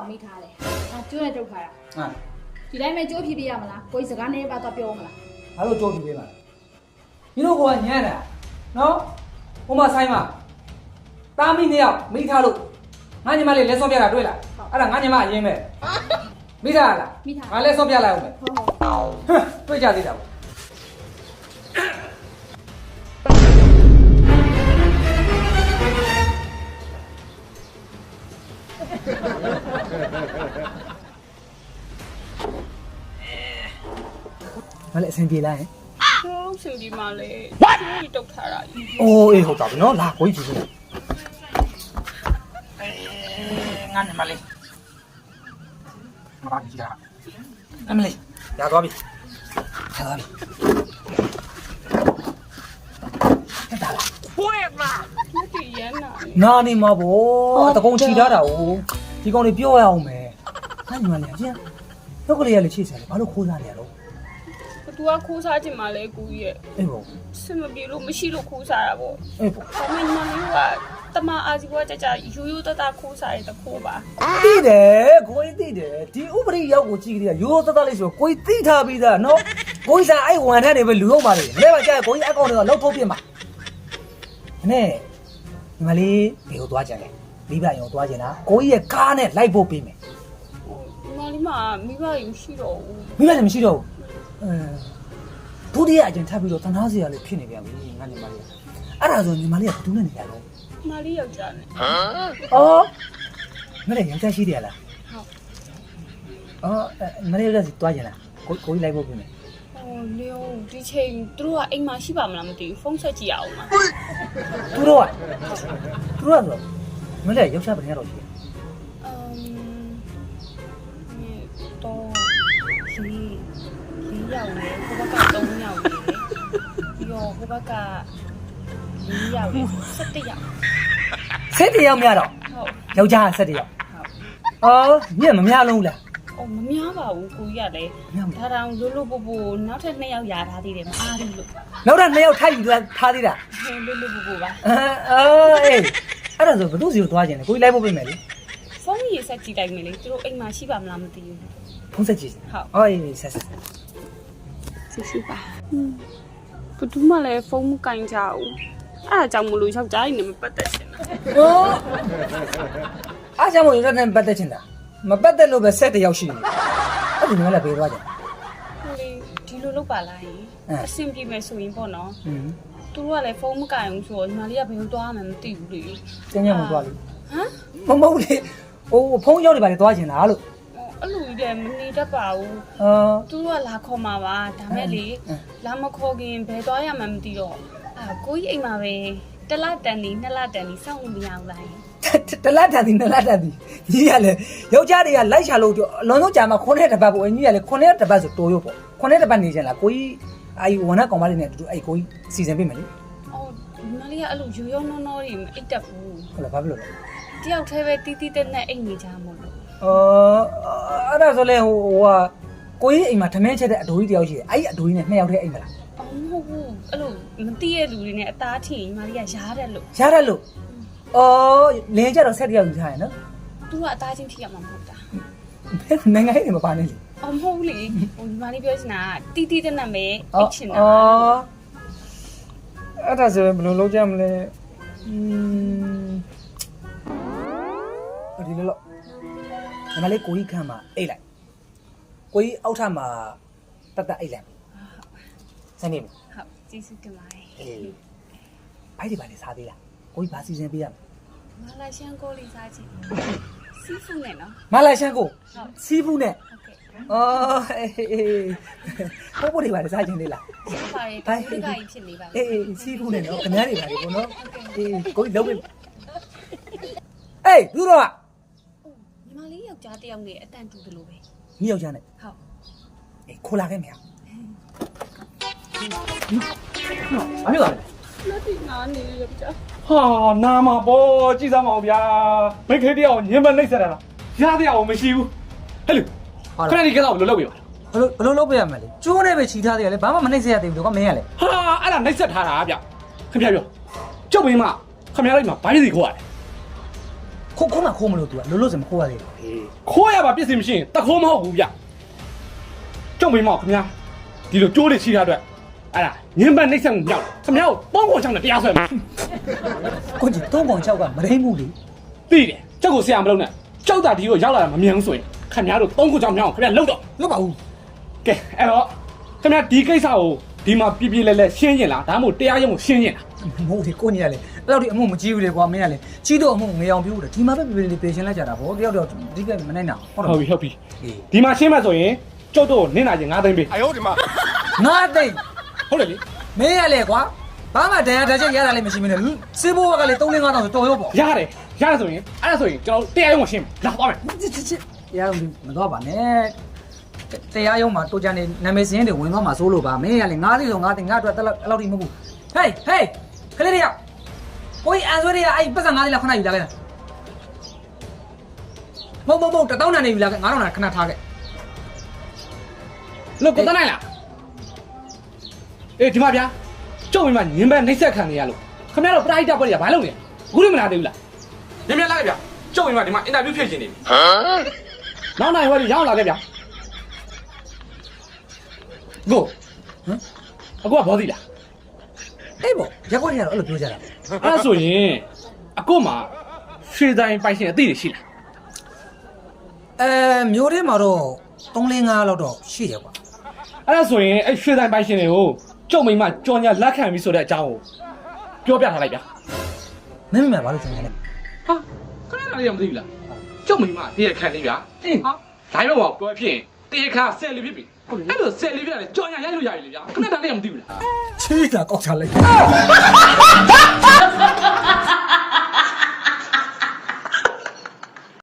မိထားတယ်ကျိုးနဲ့တုတ်ထားတာဒီတိုင်းပဲကျိုးဖြည်းဖြည်းရမလားကိုကြီးစကားနဲ့ပါတော့ပြောမလား ဘာလို့ကြိုးပြီးပေးမှာညီတို့ကညံ့တာနော်ဟိုမှာဆိုင်မှာတာမိနှစ်ယောက်မိထားလို့ငါညီမလေးလက်စောပြတာတွေ့လားအဲ့ဒါငါညီမအရင်ပဲမိထားလားငါလက်စောပြလိုက်အောင်မယ်တွေ့ကြသေးတာပေါ့ဘာလဲအဆင်ပြေလားဟင်ဟုတ်ရှင်ဒီမှာလေဒီတုတ်ထားတာကြီး အိုးအေးဟုတ်တာပြီနော်လာကိုကြီးကြည့်ငါနေမလေးမပါကြည့်တာအမလေးရသွားပြီရသွားပြီတက်တာလား ဒီရန်နာ နာနေမှာပေါ့တကုံချီထားတာ哦ဒီကောင်လေးပြောရအောင်မယ်ငါညီမလေးအရင်နှုတ်ကလေးရလေချိတ်စားတယ်ဘာလို့ခိုးစားနေရတော့ သူကခိုးစားချင်မှလဲကိုကြီးရဲ့ အေးပေါ့ စင်မပြေလို့မရှိလို့ခိုးစားတာပေါ့ အေးပေါ့ ဒါပေမဲ့ညီမလေးကတမအာစီဘွားကြကြရိုးရိုးတတခိုးစားရတဲ့ခိုးပါ သိတယ်ကိုကြီးသိတယ်ဒီဥပဒေရောက်ကိုကြည့်ကြည့်ရိုးရိုးသားသားလေးဆိုကိုကြီးသိထားပြီးသားနော်ကိုကြီးစားအဲ့ဝန်ထမ်းတွေပဲလူဟုတ်ပါလေလဲပါကြာကိုကြီးအကောင့်တွေကလောက်ထုတ်ပြမှာနဲ့ညီမလေးဘယ်ကိုသွားကြလဲမိဘရုံသွားကြလားကိုကြီးရဲ့ကားနဲ့လိုက်ဖို့ပေးမယ် ညီမလေးမမိဘယူရှိတော့ဘူး မိဘလည်းမရှိတော့ဘူးဒုတိယအကျင့်ထပ်ပြီးတော့တနာစရာလေးဖြစ်နေပြန်ပြီငါညီမလေးအဲ့ဒါဆိုညီမလေးကဘယ်သူနဲ့နေရတော့ ညီမလေးယောက်ျားနဲ့ အော်မလေးယောက်ျားရှိတယ်လား ဟုတ် အော်မလေးယောက်ျားစီသွားကြလားကိုကြီးလိုက်ဖို့ပေးမယ် ဟိုလေဒီချိန်သူတို့ကအိမ်မှာရှိပါမလားမသိဘူးဖုန်းဆက်ကြည့်အောင်ပါ သူတို့ကဆိုမလေးယောက်ျားဘယ်နဲ့တော့ရှိလဲ တော့လေးယောက်လေဟိုဘက်က3ယောက်လေပြီးတော့ဟိုဘက်က4ယောက်လေ7ယောက် ဆက်တယောက်များတော့ ဟုတ် ယောက်ျားဆက်တယောက်အော်ညမများလုံးလား အော်မများပါဘူးကိုကြီးကလည်းဒါတောင်လို့လို့ပို့ပို့နောက်ထပ်2ယောက်ရထားသေးတယ်မအားဘူးလို့ နောက်တော့2ယောက်ထိုက်ယူထားသေးတာ လို့လို့ပို့ပို့ပါ အော်အေးအဲ့ဒါဆိုဘသူစီကိုသွားခြင်းလဲကိုကြီးလိုက်ဖို့ပြင်မယ်လေ ဖုန်းကြီးဆက်ကြည့်လိုက်မယ်လေသူတို့အိမ်မှာရှိပါမလားမသိဘူး ဖုန်းဆက်ကြည့် ဟုတ် အော်အေးဆက် စီပါဘယ်သူမှလည်းဖုန်းမကင်ကြဘူးအဲ့ဒါကြောင့်မလို့ယောက်ျားကြီးနဲ့မပတ်သက်ချင်တာ ဟိုအားကြောင့်ရတဲ့ပတ်သက်ချင်တာမပတ်သက်လို့ပဲဆက်တယောက်ရှိနေအဲ့ဒီမျိုးလည်းပေးသွားကြ ဟိုလေဒီလိုလုပ်ပါလားယင်အဆင်ပြေမယ်ဆိုရင်ပေါ့နော် อืม သူတို့ကလည်းဖုန်းမကင်ဘူးဆိုတော့ညီမလေးကဘယ်လိုသွားမှမသိဘူးလေ ကျင်းကျင်းမသွားလို့ ဟမ် မဟုတ်လေဟိုဖုန်းရောက်နေပါလေသွားချင်တာလို့ အဲ့လိုကြီးတယ်မနေတတ်ပါဘူး အော် သူတို့ကလာခေါ်မှာပါဒါမဲ့လေလာမခေါ်ခင်ဘယ်သွားရမှမသိတော့ကိုကြီးအိမ်မှာပဲတစ်လတန်နေနှစ်လတန်နေစောင့်လို့မရဘူးလားယင် တလတ်တန်ဒီနလတ်တန်ဒီကြီးရလေယောက်ျားတွေကလိုက်ရှာလို့အလွန်ဆုံးကြာမှာ9တပတ်ပေါ့အကြီးကလေ9တပတ်ဆိုတိုးရုပ်ပေါ့9တပတ်နေချင်လားကိုကြီးအဲ့ဝန်ထမ်းကောင်မလေးနဲ့အတူတူအဲ့ကိုကြီးစီစဉ်ပေးမယ်လေ အော်ညီမလေးကအဲ့လိုရိုးရိုးနောနောတွေမအိတ်တက်ဘူး ဟုတ်လားဘာဖြစ်လို့လဲ တယောက်တည်းပဲတီးတီးတက်နဲ့အိတ်နေကြမှာလို့ အဲ့ဒါဆိုလဲဟိုကကိုကြီးအိမ်မှာထမင်းချက်တဲ့အဒိုးကြီးတယောက်ရှိတယ်အဲ့ဒီအဒိုးကြီးနဲ့2ယောက်တည်းအိမ်မလား အော်မဟုတ်ဘူးအဲ့လိုမသိရတဲ့လူတွေနဲ့အသားထင်ညီမလေးကရားတယ်လို့ ရရလို့အော်လင်းကြတော့ဆက်တယောက်ယူထားရနော် သူကအသားချင်းထိရမှာမဟုတ်တာ နိုင်ငံရေးတွေမပါနဲ့လေ အော်မဟုတ်လေဟိုညီမလေးပြောချင်တာတီးတီးတက်နဲ့ပဲအိတ်ချင်တာ အဲ့ဒါဆိုဘယ်လိုလုပ်ကြမလဲဒီလိုညီမလေးကိုကြီးခန့်မှာအိတ်လိုက်ကိုကြီးအောက်ထပ်မှာတတ်အိတ်လိုက်စနေပြီ ဟုတ်ကျေးဇူးတင်ပါတယ် အေးဘိုက်ဒီပါလေစားသေးလားကိုကြီးဘာစီစဉ်ပေးရမလဲ မာလာရှန်ကိုလေးစားချင်စီဖူးနဲ့နော် မလာရှန်ကိုစီးဖူးနဲ့ ဟုတ်ကဲ့ အော်အေးပို့ပို့တွေပါလေစားခြင်းလေးလား စားပါတယ်ဒီကကြီးဖြစ်နေပါ အေးစီးဖူးနဲ့နော်ခင်ဗျားတွေပါလေကိုနော်အေးကိုကြီးလုံးပြီအေးသူတော့ ညီမလေးယောက်ျားတစ်ယောက်နဲ့အတန်တူတယ်လို့ပဲ မိယောက်ျားနဲ့ ဟုတ် အေးခိုးလာခဲ့မရဘာဖြစ်လာလဲ လက်တီနာနေယောက်ျား ဟာနာမှာပေါ့ကြည်စမ်းမအောင်ဗျာမိတ်ကလေးတယောက်ညင်မနှိမ့်ဆက်တာလားရတဲ့အောင်မရှိဘူးဟဲ့လူခဏဒီကတော့ဘယ်လိုလုပ်ပြပါလဲ ဘလို့လုပ်ပေးရမလဲကျိုးနဲ့ပဲခြိထားသေးရလေဘာမှမနှိမ့်စေရသေးဘူးကွာမင်းရလေ ဟာအဲ့ဒါနှိမ့်ဆက်ထားတာဗျခင်ဗျာပြောကျုပ်မင်းမခင်ဗျာလိုက်မှာဘိုင်းစီခိုးရတယ် ခိုးမှခိုးမလို့ तू ကလို့စမခိုးရသေးဘူး ခိုးရပါပြစ်စင်မရှိရင်တခိုးမဟုတ်ဘူးဗျကျုံမိမောက်ခင်ဗျာဒီလိုကြိုးတွေချီထားအတွက်အဲ့ဒါညင်ပန်းနှိမ့်ဆက်မှုမြောက်ခင်ဗျားကိုပေါင်းကုန်ချောင်းနဲ့တရားစွဲမှာ ကိုကြီး3ကောင်6ကမရင်းဘူးလေ ပြီးတယ်ကျုပ်ကိုဆရာမလုပ်နဲ့ကျုပ်တာဒီကိုရောက်လာတာမမြင်ဘူးဆိုရင်ခင်ဗျားတို့3ခုချောင်းမြောက်ခင်ဗျားလှုပ်တော့ လောက်ပါဘူး ကဲအဲ့တော့ခင်ဗျားဒီကိစ္စကိုဒီမှာပြပြလဲလဲရှင်းရင်လားဒါမှမဟုတ်တရားရုံးကိုရှင်းရင်လား မဟုတ်ဒီကိုကြီးကလေအဲ့တော့ဒီအမှုမကြီးဘူးလေကွာမင်းကလေကြီးတော့အမှုငေအောင်ပြူးတယ်ဒီမှာပဲပြေပြေလေးပြေရှင်းလိုက်ကြတာဗောတယောက်တော့ဒီကမနိုင်တော့ဟုတ် ဟုတ်ပြီဒီမှာရှင်းမှဆိုရင်ကျုပ်တို့နင့်နာချင်း9သိန်းပေး ငါသိ ဟုတ်တယ်လေ မင်းရလေကွာဘာမှတရားတစ်ချက်ရတာလည်းမရှိမနဲ့စေးဘိုးကလေ3-5တောင်ဆိုတော်ရောပေါ့ ရတယ်ဆိုရင်အဲ့ဒါဆိုရင်ကျွန်တော်တရားရုံးကိုရှင်းလာသွားမယ် တရားမတော့ပါနဲ့တရားရုံးမှာတိုးကြနေနာမည်စင်းတွေဝင်သွားမှာစိုးလို့ပါမင်းရလေ9သိဆို9သိငါအတွက်အဲ့လောက်ထိမဟုတ်ဘူးဟေးခလေးတွေကကိုကြီးအန်ဆွဲတွေကအဲ့ပတ်စံ9သိလောက်ခဏယူလာခဲ့တာမဟုတ်1000နာနေယူလာခဲ့9000နာခဏထားခဲ့ လို့ကိုတန်းနိုင်လားအေးဒီမှာဗျာကျုပ်မိမညင်ပန်းနှိမ့်ဆက်ခံနေရလို့ခင်ဗျားတို့ပရိုက်တာပွဲတွေကဘာလုပ်နေလဲအခုလည်းမလာသေးဘူးလားမြန်မြန်လာခဲ့ဗျာကျုပ်မိမဒီမှာအင်တာဗျူးဖြည့်ချင်နေပြီနောက်နိုင်ဝဲရောက်လာခဲ့ဗျာကိုအခုကဘောသေးလား အေးပေါ့ရက်ွက်ရတော့အဲ့လိုပြောကြတာ အဲ့ဒါဆိုရင်အခုမှရွှေတိုင်းပိုင်ရှင်အသိတွေရှိလား မျိုးထဲမှာတော့3-5လောက်တော့ရှိတယ်ကွာ အဲ့ဒါဆိုရင်အဲ့ရွှေတိုင်းပိုင်ရှင်တွေကိုကျုပ်မိမကြော်ညာလက်ခံပြီးဆိုတဲ့အကြောင်းကိုပြောပြထားလိုက်ဗျာ မင်းမဘာလို့ကြုံရလဲ ဟာခဏလေးတော့မသိဘူးလားကျုပ်မိမတည့်ရခံလေးဗျာဟာဒါမှမဟုတ်ပြောဖြစ်ရင်တည့်ရခါဆယ်လေးဖြစ်ပြီအဲ့လိုဆယ်လေးပြတယ်ကြော်ညာရိုက်လို့ရပြီလေဗျာခဏတည်းလည်းမသိဘူးလား ချီးတာကောက်ချလိုက်